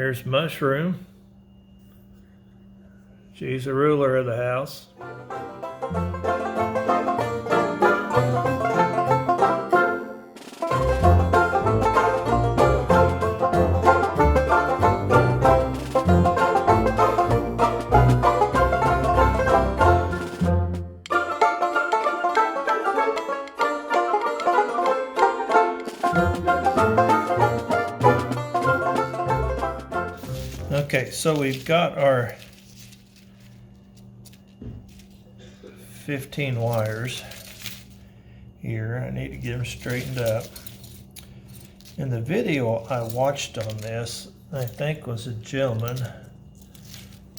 There's Mushroom. She's the ruler of the house. Okay, so we've got our 15 wires here. I need to get them straightened up. In the video I watched on this, I think was a gentleman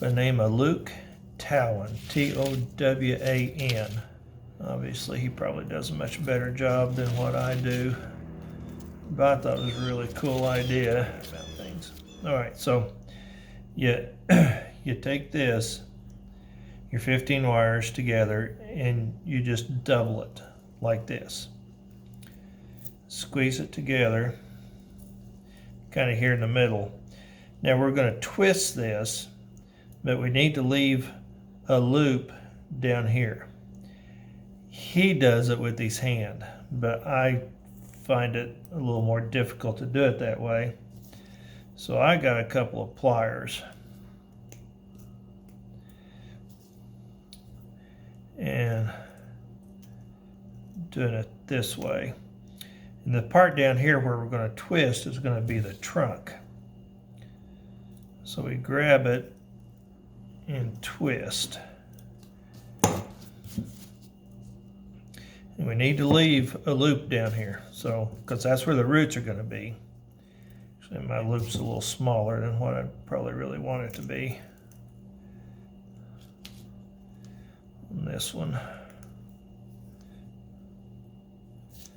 by the name of Luke Towan, T-O-W-A-N. Obviously he probably does a much better job than what I do, but I thought it was a really cool idea about things. All right, so you take this, your 15 wires together, and you just double it like this. Squeeze it together, kind of here in the middle. Now we're going to twist this, but we need to leave a loop down here. He does it with his hand, but I find it a little more difficult to do it that way. So I got a couple of pliers. And doing it this way. And the part down here where we're going to twist is going to be the trunk. So we grab it and twist. And we need to leave a loop down here, so because that's where the roots are going to be. Actually, my loop's a little smaller than what I probably really want it to be. And this one,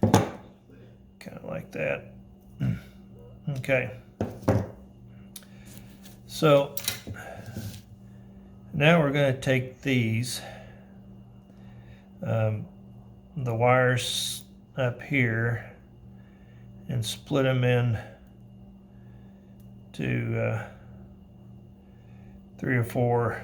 kind of like that. Okay. So now we're going to take these, the wires up here, and split them in to 3 or 4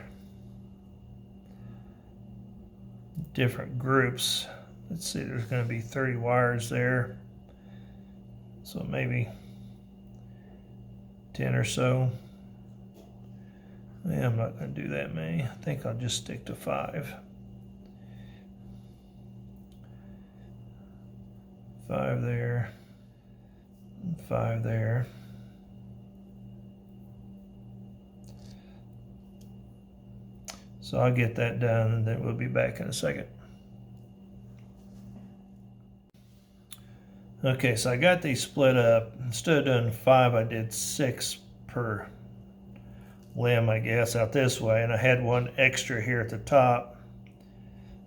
different groups. Let's see, there's going to be 30 wires there, so maybe 10 or so. Yeah, I'm not going to do that many. I think I'll just stick to 5. 5 there, 5 there. So I'll get that done and then we'll be back in a second. Okay, so I got these split up. Instead of doing 5, I did 6 per limb, I guess, out this way. And I had one extra here at the top.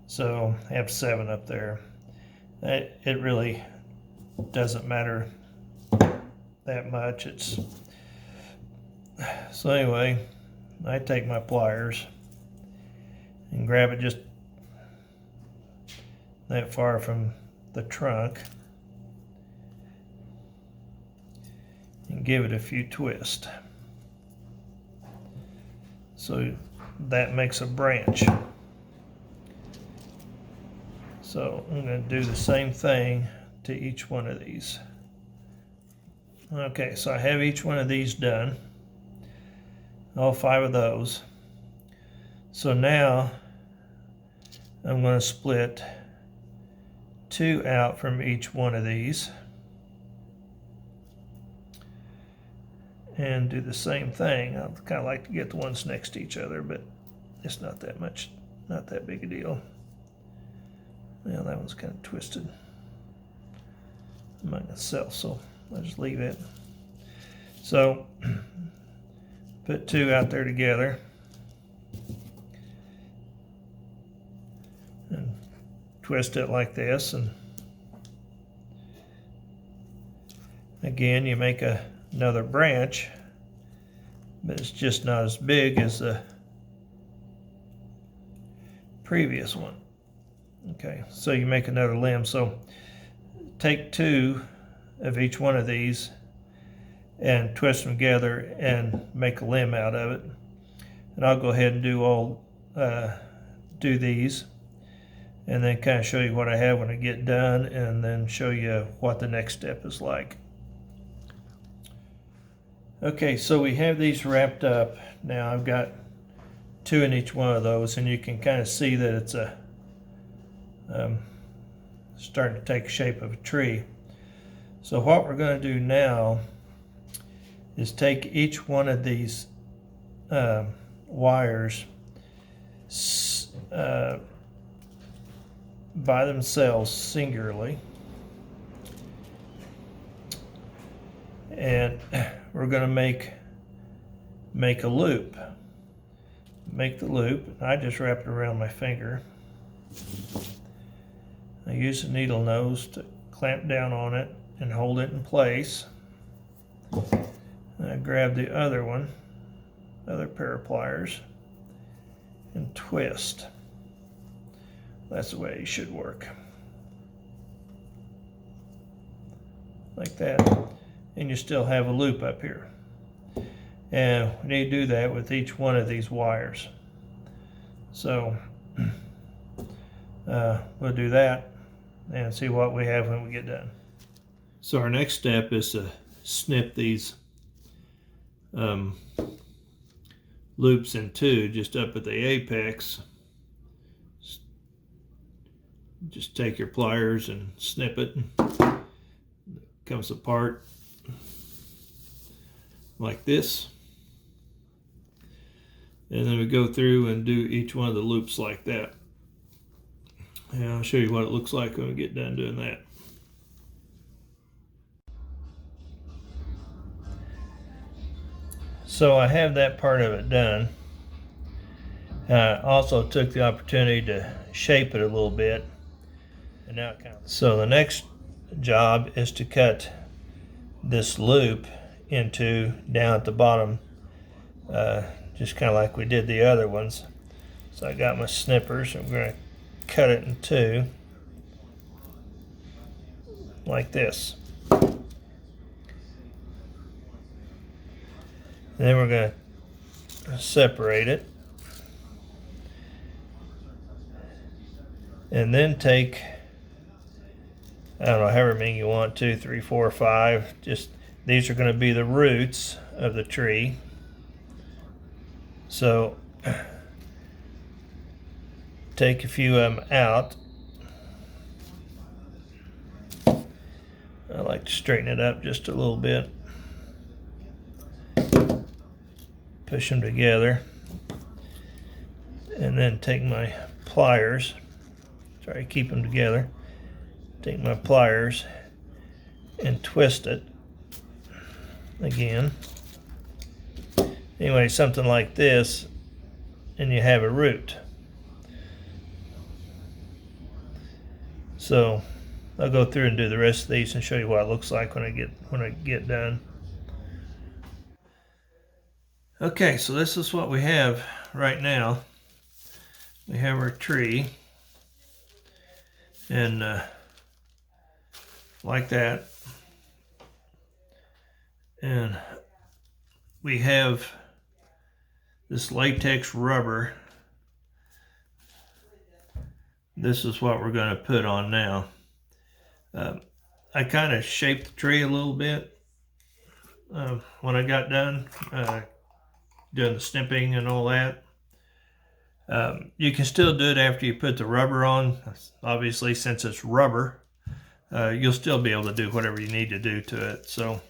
So I have 7 up there. It really doesn't matter that much. So anyway, I take my pliers and grab it just that far from the trunk and give it a few twists. So that makes a branch. So I'm going to do the same thing to each one of these. Okay, so I have each one of these done, all 5 of those. So now I'm going to split 2 out from each one of these and do the same thing. I kind of like to get the ones next to each other, but it's not that much, not that big a deal. Well, that one's kind of twisted. I'm not going to sell, so I'll just leave it. So put 2 out there together and twist it like this, and again you make another branch, but it's just not as big as the previous one. Okay, so you make another limb. So take 2 of each one of these and twist them together and make a limb out of it. And I'll go ahead and do these, and then kind of show you what I have when I get done, and then show you what the next step is like. Okay, so we have these wrapped up. Now I've got 2 in each one of those, and you can kind of see that it's starting to take the shape of a tree. So what we're going to do now is take each one of these wires by themselves singularly, and we're going to make a loop. Make the loop. I just wrap it around my finger. I use the needle nose to clamp down on it and hold it in place. And I grab the other pair of pliers, and twist. That's the way it should work. Like that. And you still have a loop up here. And we need to do that with each one of these wires. So we'll do that and see what we have when we get done. So our next step is to snip these loops in two, just up at the apex. Just take your pliers and snip it. It comes apart like this. And then we go through and do each one of the loops like that. And I'll show you what it looks like when we get done doing that. So I have that part of it done. I also took the opportunity to shape it a little bit. And now so the next job is to cut this loop into down at the bottom, just kind of like we did the other ones. So I got my snippers. I'm going to cut it in two like this. And then we're going to separate it, and then take, I don't know, however many you want, 2, 3, 4, 5. Just these are going to be the roots of the tree. So take a few of them out. I like to straighten it up just a little bit. Push them together, and then take my pliers. Try to keep them together. Take my pliers and twist it again. Anyway, something like this, and you have a root. So I'll go through and do the rest of these and show you what it looks like when I get done. Okay, so this is what we have right now. We have our tree, and like that, and we have this latex rubber. This is what we're going to put on now. I kind of shaped the tree a little bit when I got done doing the snipping and all that. You can still do it after you put the rubber on. Obviously, since it's rubber, you'll still be able to do whatever you need to do to it. So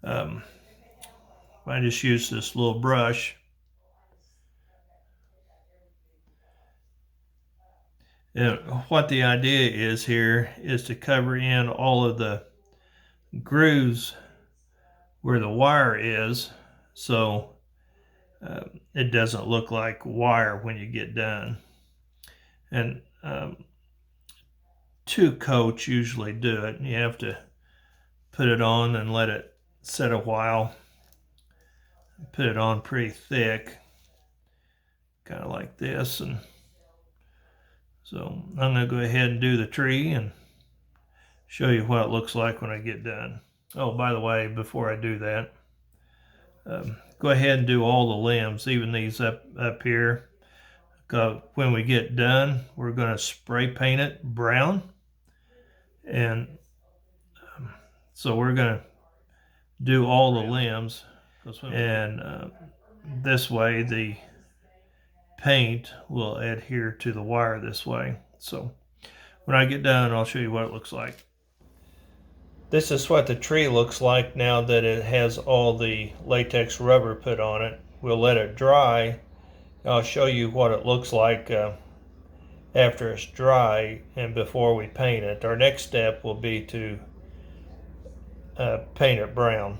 I just use this little brush. And what the idea is here is to cover in all of the grooves where the wire is, so it doesn't look like wire when you get done. And 2 coats usually do it. You have to put it on and let it set a while. Put it on pretty thick, kind of like this. And so I'm going to go ahead and do the tree and show you what it looks like when I get done. Oh, by the way, before I do that, go ahead and do all the limbs, even these up here. When we get done, we're going to spray paint it brown. And so we're going to do all the limbs. And this way the paint will adhere to the wire this way. So when I get done, I'll show you what it looks like. This is what the tree looks like now that it has all the latex rubber put on it. We'll let it dry. I'll show you what it looks like after it's dry and before we paint it. Our next step will be to paint it brown.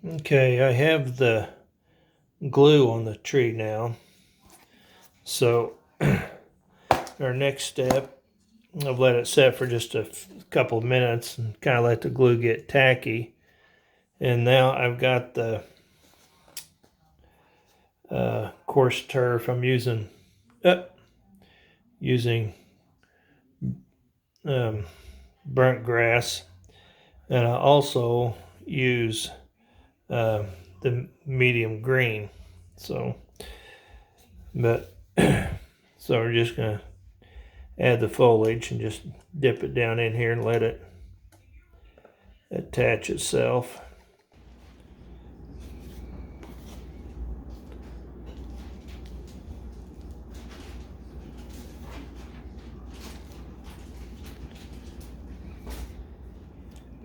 Okay, I have the glue on the tree now. So our next step, I've let it set for just a couple of minutes and kind of let the glue get tacky. And now I've got the coarse turf. I'm using burnt grass, and I also use the medium green. So we're just gonna add the foliage and just dip it down in here and let it attach itself.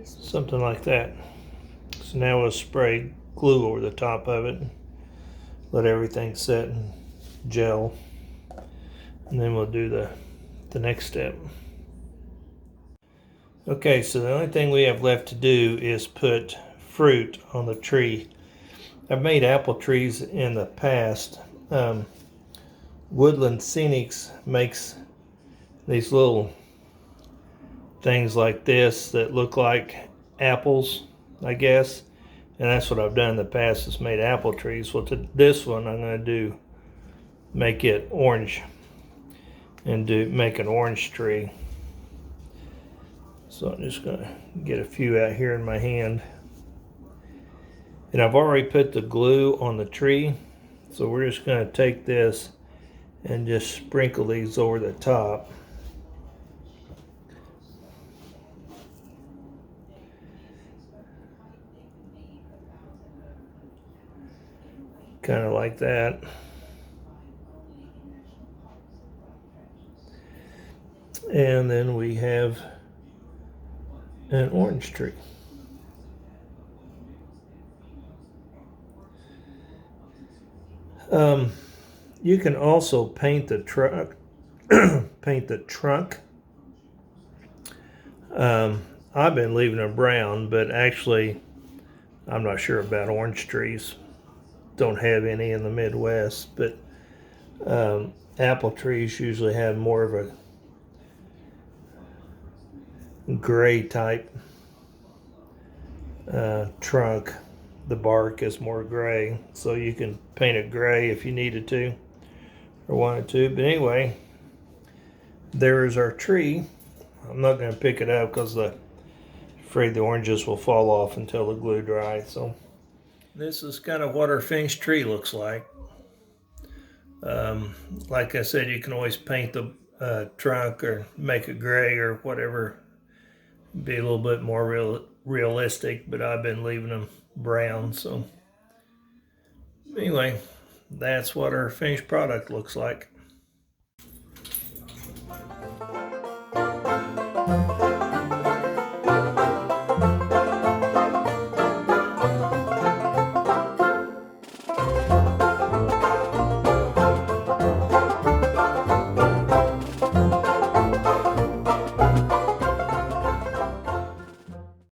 Something like that. So now we'll spray glue over the top of it, let everything set and gel, and then we'll do the next step. Okay, so the only thing we have left to do is put fruit on the tree. I've made apple trees in the past. Woodland Scenics makes these little things like this that look like apples, I guess, and that's what I've done in the past, is made apple trees. Well, to this one I'm going to make it orange and make an orange tree. So I'm just going to get a few out here in my hand, and I've already put the glue on the tree, so we're just going to take this and just sprinkle these over the top. Kind of like that. And then we have an orange tree. You can also paint the trunk. Paint the trunk. I've been leaving them brown, but actually I'm not sure about orange trees. Don't have any in the Midwest, but apple trees usually have more of a gray type trunk. The bark is more gray, so you can paint it gray if you needed to or wanted to. But anyway, there's our tree. I'm not going to pick it up because I'm afraid the oranges will fall off until the glue dries. So this is kind of what our finished tree looks like. Like I said, you can always paint the trunk or make it gray or whatever, be a little bit more realistic, but I've been leaving them brown. So anyway, that's what our finished product looks like.